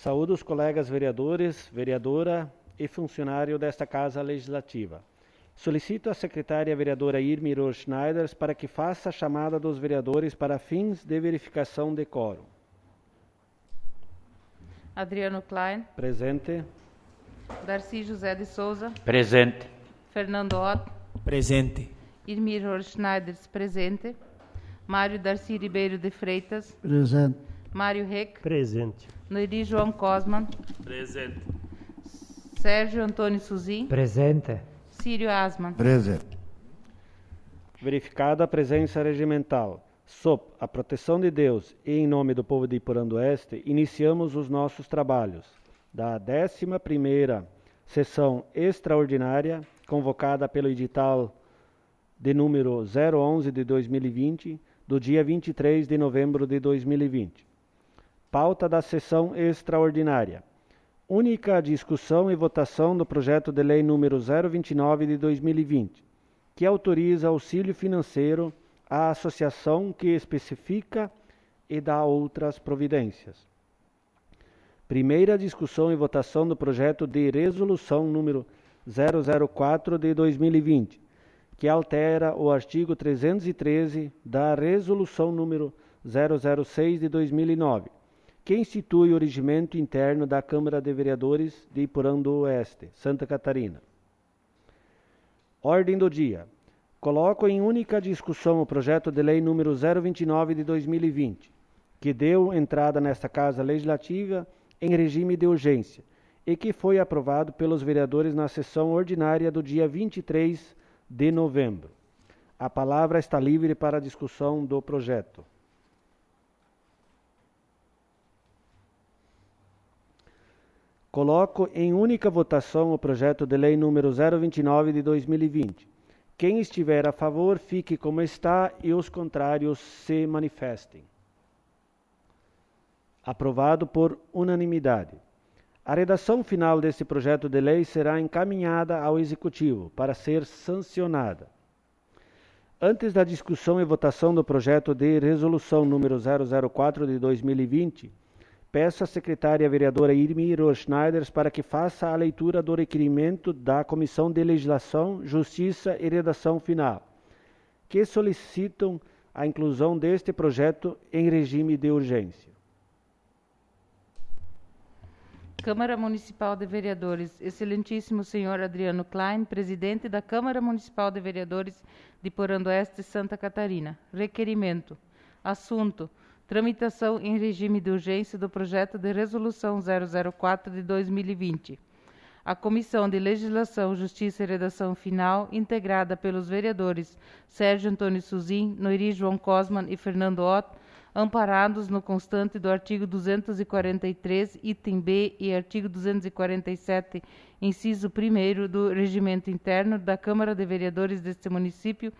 Saúdo os colegas vereadores, vereadora e funcionário desta Casa Legislativa. Solicito à secretária vereadora Irmi Rohrschneider para que faça a chamada dos vereadores para fins de verificação de quórum. Adriano Klein. Presente. Darcy José de Souza. Presente. Fernando Otto. Presente. Irmi Rohrschneider, presente. Mário Darcy Ribeiro de Freitas. Presente. Mário Reck. Presente. Noiri João Cosman. Presente. Sérgio Antônio Suzin. Presente. Círio Asman. Presente. Verificada a presença regimental, sob a proteção de Deus e em nome do povo de Iporã do Oeste, iniciamos os nossos trabalhos da 11ª sessão extraordinária, convocada pelo edital de número 011 de 2020, do dia 23 de novembro de 2020. Pauta da sessão extraordinária. Única discussão e votação do projeto de lei número 029 de 2020, que autoriza auxílio financeiro à associação que especifica e dá outras providências. Primeira discussão e votação do projeto de resolução número 004 de 2020, que altera o artigo 313 da resolução número 006 de 2009, que institui o regimento interno da Câmara de Vereadores de Iporã do Oeste, Santa Catarina. Ordem do dia. Coloco em única discussão o projeto de lei número 029 de 2020, que deu entrada nesta Casa Legislativa em regime de urgência e que foi aprovado pelos vereadores na sessão ordinária do dia 23 de novembro. A palavra está livre para a discussão do projeto. Coloco em única votação o projeto de lei número 029 de 2020. Quem estiver a favor, fique como está e os contrários se manifestem. Aprovado por unanimidade. A redação final deste projeto de lei será encaminhada ao Executivo para ser sancionada. Antes da discussão e votação do projeto de resolução número 004 de 2020, peço à secretária vereadora Irmi Rohrschneider para que faça a leitura do requerimento da Comissão de Legislação, Justiça e Redação Final, que solicitam a inclusão deste projeto em regime de urgência. Câmara Municipal de Vereadores, Excelentíssimo Senhor Adriano Klein, Presidente da Câmara Municipal de Vereadores de Iporã do Oeste, Santa Catarina. Requerimento. Assunto: tramitação em regime de urgência do projeto de resolução 004 de 2020. A Comissão de Legislação, Justiça e Redação Final, integrada pelos vereadores Sérgio Antônio Suzin, Noiri João Cosman e Fernando Otto, amparados no constante do artigo 243, item B, e artigo 247, inciso 1º do Regimento Interno da Câmara de Vereadores deste município,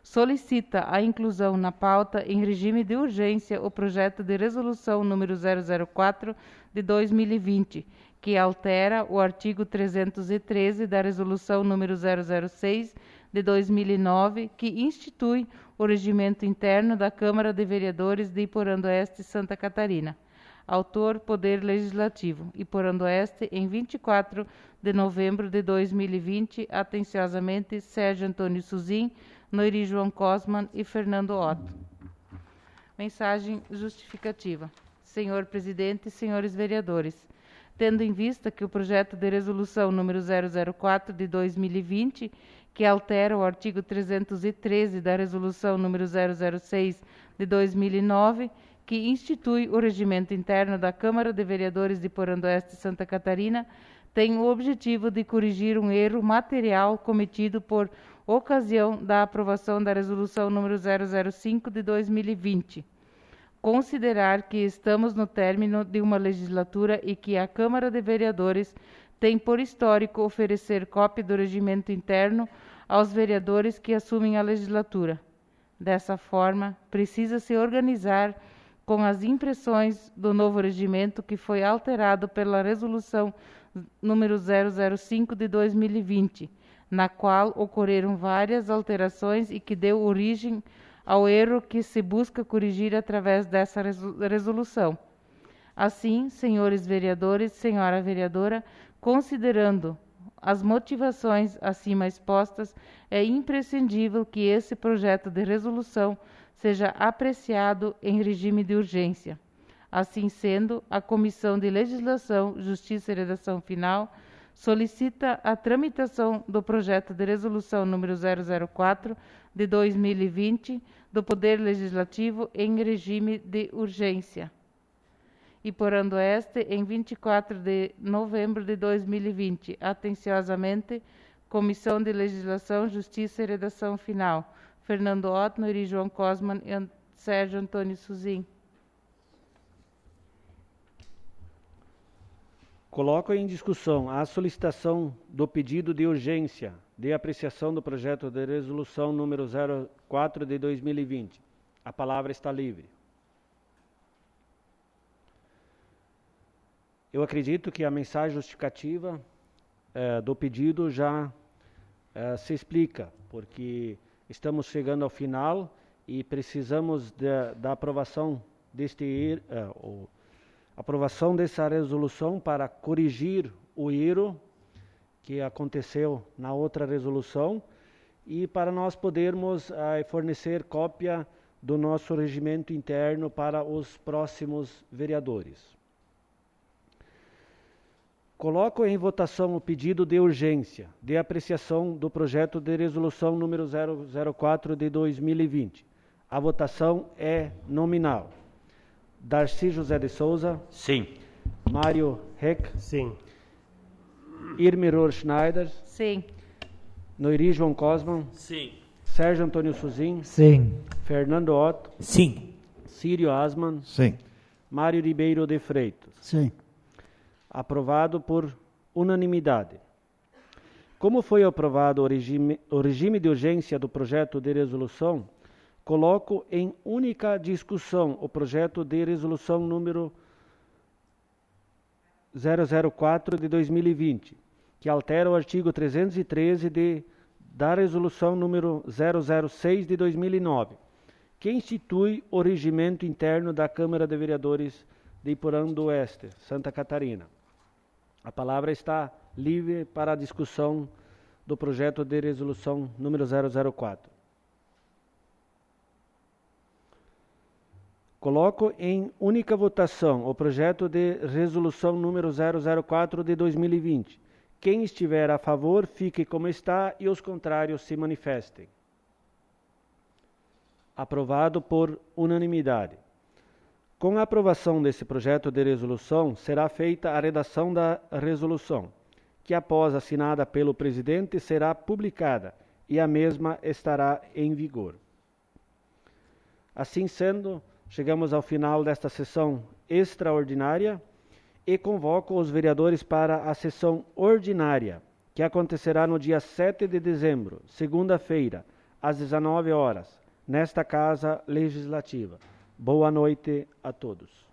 solicita a inclusão na pauta em regime de urgência o projeto de resolução número 004 de 2020, que altera o artigo 313 da resolução número 006 de 2009, que institui o regimento interno da Câmara de Vereadores de Iporã do Oeste, Santa Catarina. Autor: Poder Legislativo. Iporã do Oeste, em 24 de novembro de 2020, atenciosamente, Sérgio Antônio Suzin, Noiri João Cosman e Fernando Otto. Mensagem justificativa. Senhor Presidente, senhores vereadores, tendo em vista que o projeto de resolução número 004 de 2020, que altera o artigo 313 da resolução número 006 de 2009, que institui o regimento interno da Câmara de Vereadores de Iporã do Oeste, Santa Catarina, tem o objetivo de corrigir um erro material cometido por ocasião da aprovação da resolução número 005 de 2020. Considerar que estamos no término de uma legislatura e que a Câmara de Vereadores tem por histórico oferecer cópia do regimento interno aos vereadores que assumem a legislatura. Dessa forma, precisa se organizar com as impressões do novo regimento que foi alterado pela resolução número 005 de 2020, na qual ocorreram várias alterações e que deu origem ao erro que se busca corrigir através dessa resolução. Assim, senhores vereadores, senhora vereadora, considerando as motivações acima expostas, é imprescindível que esse projeto de resolução seja apreciado em regime de urgência. Assim sendo, a Comissão de Legislação, Justiça e Redação Final solicita a tramitação do projeto de resolução número 004 de 2020 do Poder Legislativo em regime de urgência. E porando este, em 24 de novembro de 2020, atenciosamente, Comissão de Legislação, Justiça e Redação Final, Fernando Ottner e João Cosman e Sérgio Antônio Suzin. Coloco em discussão a solicitação do pedido de urgência de apreciação do projeto de resolução número 04 de 2020. A palavra está livre. Eu acredito que a mensagem justificativa do pedido já se explica, porque estamos chegando ao final e precisamos da aprovação aprovação dessa resolução para corrigir o erro que aconteceu na outra resolução e para nós podermos fornecer cópia do nosso regimento interno para os próximos vereadores. Coloco em votação o pedido de urgência de apreciação do projeto de resolução número 004 de 2020. A votação é nominal. Darcy José de Souza. Sim. Mário Heck. Sim. Irmiror Schneider. Sim. Noiri João Cosman. Sim. Sérgio Antônio Suzin. Sim. Fernando Otto. Sim. Círio Asman. Sim. Mário Ribeiro de Freitas. Sim. Aprovado por unanimidade. Como foi aprovado o regime de urgência do projeto de resolução, coloco em única discussão o projeto de resolução número 004 de 2020, que altera o artigo 313 da resolução número 006 de 2009, que institui o regimento interno da Câmara de Vereadores de Iporã do Oeste, Santa Catarina. A palavra está livre para a discussão do projeto de resolução número 004. Coloco em única votação o projeto de resolução número 004 de 2020. Quem estiver a favor, fique como está e os contrários se manifestem. Aprovado por unanimidade. Com a aprovação desse projeto de resolução, será feita a redação da resolução, que após assinada pelo presidente será publicada e a mesma estará em vigor. Assim sendo, chegamos ao final desta sessão extraordinária e convoco os vereadores para a sessão ordinária, que acontecerá no dia 7 de dezembro, segunda-feira, às 19 horas, nesta Casa Legislativa. Boa noite a todos.